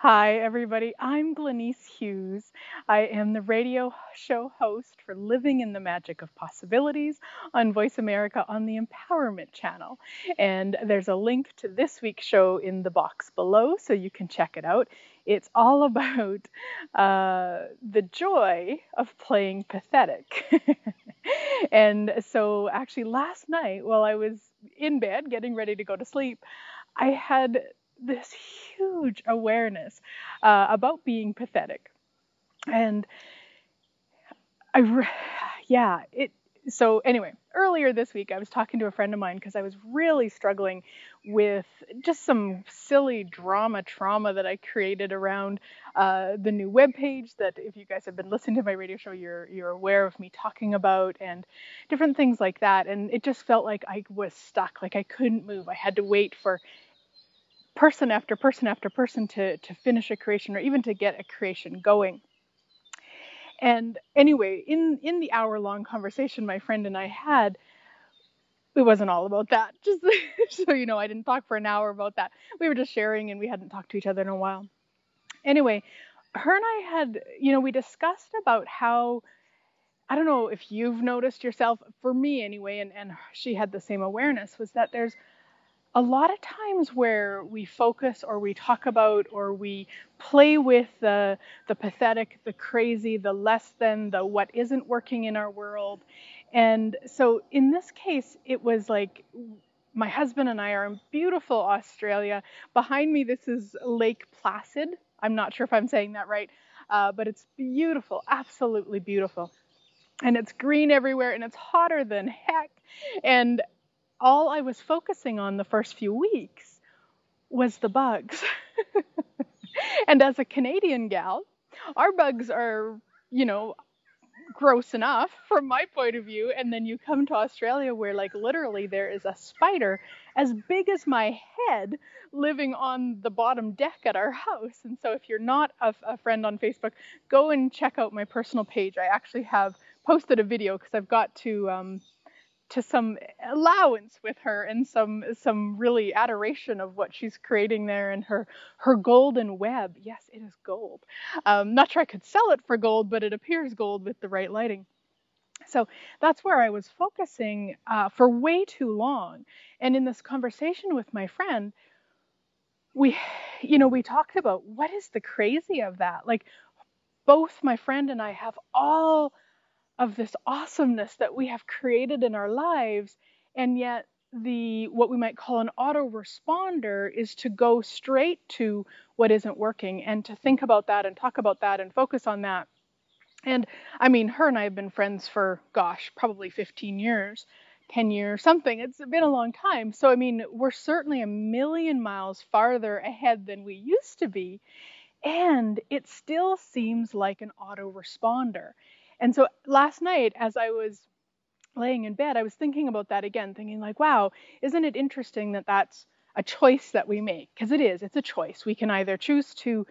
Hi, everybody. I'm Glenyce Hughes. I am the radio show host for Living in the Magic of Possibilities on Voice America on the Empowerment Channel. And there's a link to this week's show in the box below, so you can check it out. It's all about the joy of playing pathetic. And so, actually, last night while I was in bed getting ready to go to sleep, I had this huge awareness about being pathetic. And I, yeah, it, so anyway, earlier this week, I was talking to a friend of mine because I was really struggling with just some silly trauma that I created around the new webpage that, if you guys have been listening to my radio show, you're aware of me talking about, and different things like that. And it just felt like I was stuck, like I couldn't move. I had to wait for person after person after person to finish a creation or even to get a creation going. And anyway, in the hour-long conversation my friend and I had, it wasn't all about that. Just so you know, I didn't talk for an hour about that. We were just sharing and we hadn't talked to each other in a while. Anyway, her and I had, we discussed about how, I don't know if you've noticed yourself, for me anyway, and she had the same awareness, was that there's a lot of times where we focus or we talk about or we play with the pathetic, the crazy, the less than, the what isn't working in our world. And so in this case, it was like my husband and I are in beautiful Australia. Behind me, this is Lake Placid. I'm not sure if I'm saying that right, but it's beautiful, absolutely beautiful. And it's green everywhere and it's hotter than heck. And all I was focusing on the first few weeks was the bugs. And as a Canadian gal, our bugs are, you know, gross enough from my point of view. And then you come to Australia where, like, literally there is a spider as big as my head living on the bottom deck at our house. And so if you're not a friend on Facebook, go and check out my personal page. I actually have posted a video because I've got to some allowance with her and some really adoration of what she's creating there and her golden web. Yes, it is gold. Not sure I could sell it for gold, but it appears gold with the right lighting. So that's where I was focusing for way too long. And in this conversation with my friend, we talked about what is the crazy of that. Like, both my friend and I have all of this awesomeness that we have created in our lives, and yet the what we might call an autoresponder is to go straight to what isn't working and to think about that and talk about that and focus on that. And I mean, her and I have been friends for, gosh, probably 15 years, 10 years, something. It's been a long time. So I mean, we're certainly a million miles farther ahead than we used to be, and it still seems like an autoresponder. And so last night, as I was laying in bed, I was thinking about that again, thinking like, wow, isn't it interesting that that's a choice that we make? Because it's a choice. We can either choose to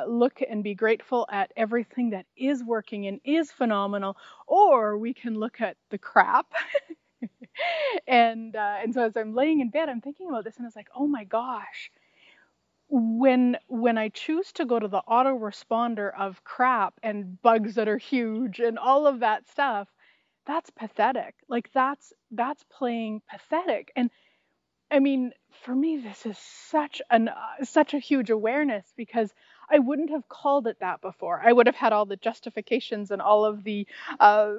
look and be grateful at everything that is working and is phenomenal, or we can look at the crap. And so as I'm laying in bed, I'm thinking about this, and it's like, oh my gosh, when I choose to go to the autoresponder of crap and bugs that are huge and all of that stuff, that's pathetic. Like, that's playing pathetic. And I mean, for me, this is such a huge awareness, because I wouldn't have called it that before. I would have had all the justifications and all of the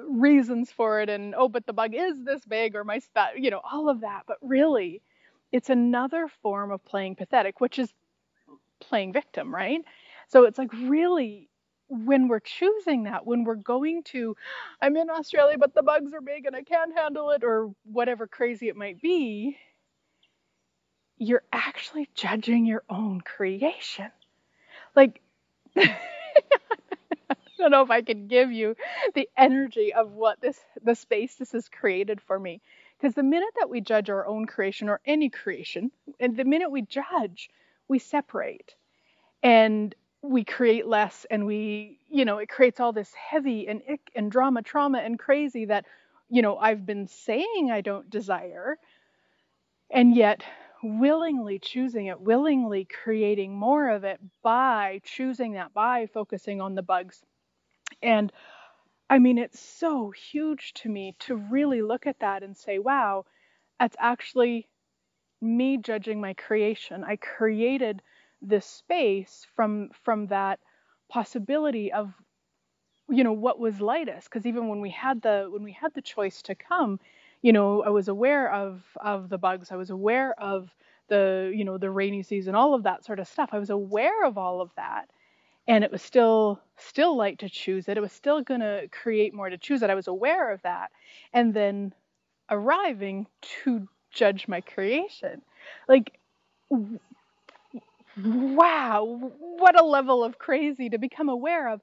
reasons for it, and oh, but the bug is this big, or my that, all of that. But really, it's another form of playing pathetic, which is playing victim, right? So it's like, really, when we're choosing that, when we're going to, I'm in Australia, but the bugs are big and I can't handle it, or whatever crazy it might be, you're actually judging your own creation. Like, I don't know if I can give you the energy of what the space this has created for me. Because the minute that we judge our own creation, or any creation, and the minute we judge, we separate. And we create less, and it creates all this heavy and ick and trauma and crazy that, I've been saying I don't desire. And yet willingly choosing it, willingly creating more of it by choosing that, by focusing on the bugs. And I mean, it's so huge to me to really look at that and say, wow, that's actually me judging my creation. I created this space from that possibility of, what was lightest. Because even when we had the choice to come, I was aware of the bugs. I was aware of the rainy season, all of that sort of stuff. I was aware of all of that, and it was still light to choose it. It was still going to create more to choose it. I was aware of that, and then arriving to judge my creation. Like, wow, what a level of crazy to become aware of.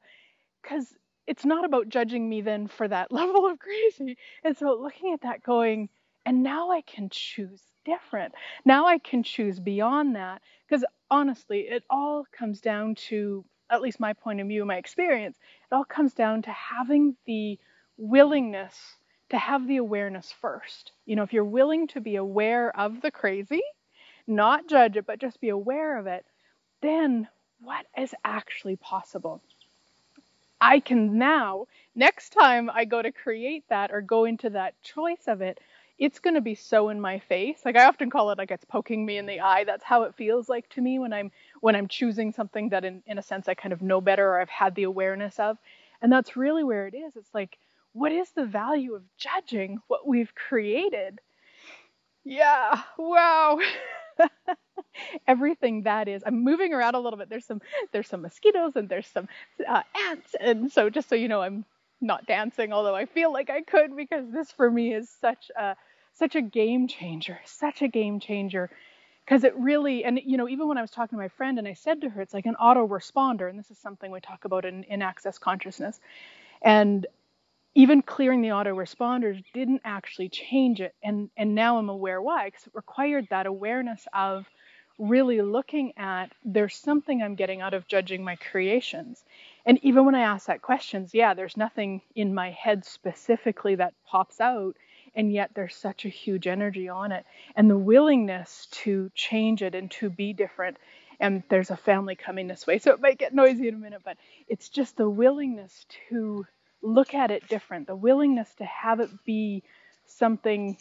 Because it's not about judging me then for that level of crazy. It's about looking at that going, and now I can choose different. Now I can choose beyond that. Because honestly, it all comes down to, at least my point of view, my experience, it all comes down to having the willingness to have the awareness first. If you're willing to be aware of the crazy, not judge it, but just be aware of it, then what is actually possible? I can now, next time I go to create that or go into that choice of it, it's going to be so in my face. Like, I often call it like it's poking me in the eye. That's how it feels like to me when I'm choosing something that in a sense I kind of know better or I've had the awareness of. And that's really where it is. It's like, what is the value of judging what we've created? Yeah, wow. Everything that is. I'm moving around a little bit. There's some mosquitoes and there's some ants, and so just so you know, I'm not dancing, although I feel like I could, because this for me is such a game changer, because it really, and even when I was talking to my friend and I said to her, it's like an autoresponder, and this is something we talk about in Access Consciousness, and even clearing the autoresponders didn't actually change it. And now I'm aware why, because it required that awareness of really looking at, there's something I'm getting out of judging my creations. And even when I ask that questions, there's nothing in my head specifically that pops out. And yet there's such a huge energy on it. And the willingness to change it and to be different. And there's a family coming this way, so it might get noisy in a minute, but it's just the willingness to look at it different, the willingness to have it be something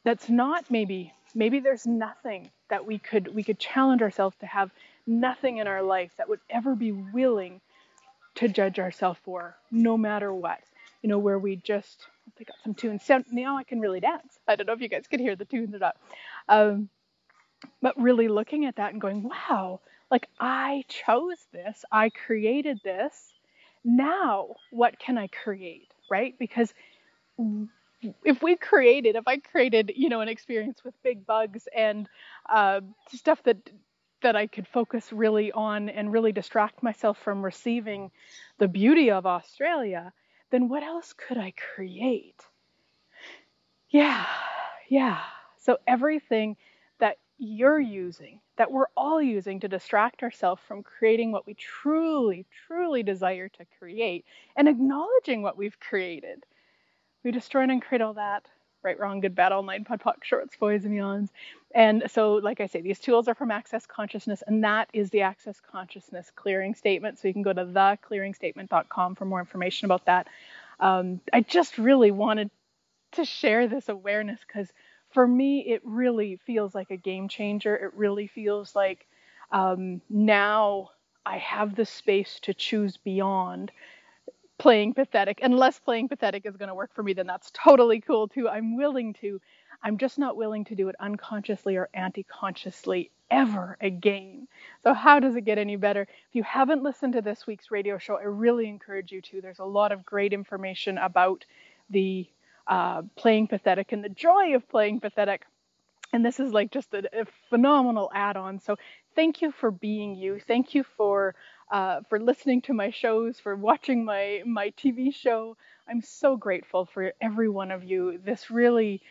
that's not, maybe there's nothing that we could challenge ourselves to have, nothing in our life that would ever be willing to judge ourselves for, no matter what. Where we just, I pick up some tunes. So now I can really dance. I don't know if you guys can hear the tunes or not. But really looking at that and going, wow, like, I chose this, I created this. Now, what can I create, right? Because if I created, an experience with big bugs and stuff that I could focus really on and really distract myself from receiving the beauty of Australia, then what else could I create? Yeah. So everything that you're using, that we're all using to distract ourselves from creating what we truly, truly desire to create, and acknowledging what we've created. We destroy and create all that. Right, wrong, good, bad, all nine, pod, poc, shorts, boys, and beyonds. And so, like I say, these tools are from Access Consciousness, and that is the Access Consciousness clearing statement. So you can go to theclearingstatement.com for more information about that. I just really wanted to share this awareness, because for me, it really feels like a game changer. It really feels like now I have the space to choose beyond playing pathetic. Unless playing pathetic is going to work for me, then that's totally cool too. I'm just not willing to do it unconsciously or anti-consciously ever again. So how does it get any better? If you haven't listened to this week's radio show, I really encourage you to. There's a lot of great information about the playing pathetic and the joy of playing pathetic. And this is like just a phenomenal add-on. So thank you for being you. Thank you for listening to my shows, for watching my TV show. I'm so grateful for every one of you. This really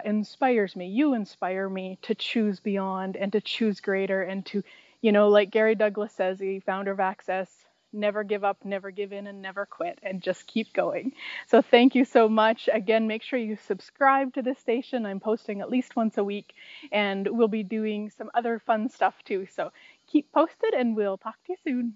inspires me. You inspire me to choose beyond and to choose greater, and to, like Gary Douglas says, the founder of Access, never give up, never give in, and never quit, and just keep going. So thank you so much. Again, make sure you subscribe to this station. I'm posting at least once a week, and we'll be doing some other fun stuff too. So keep posted, and we'll talk to you soon.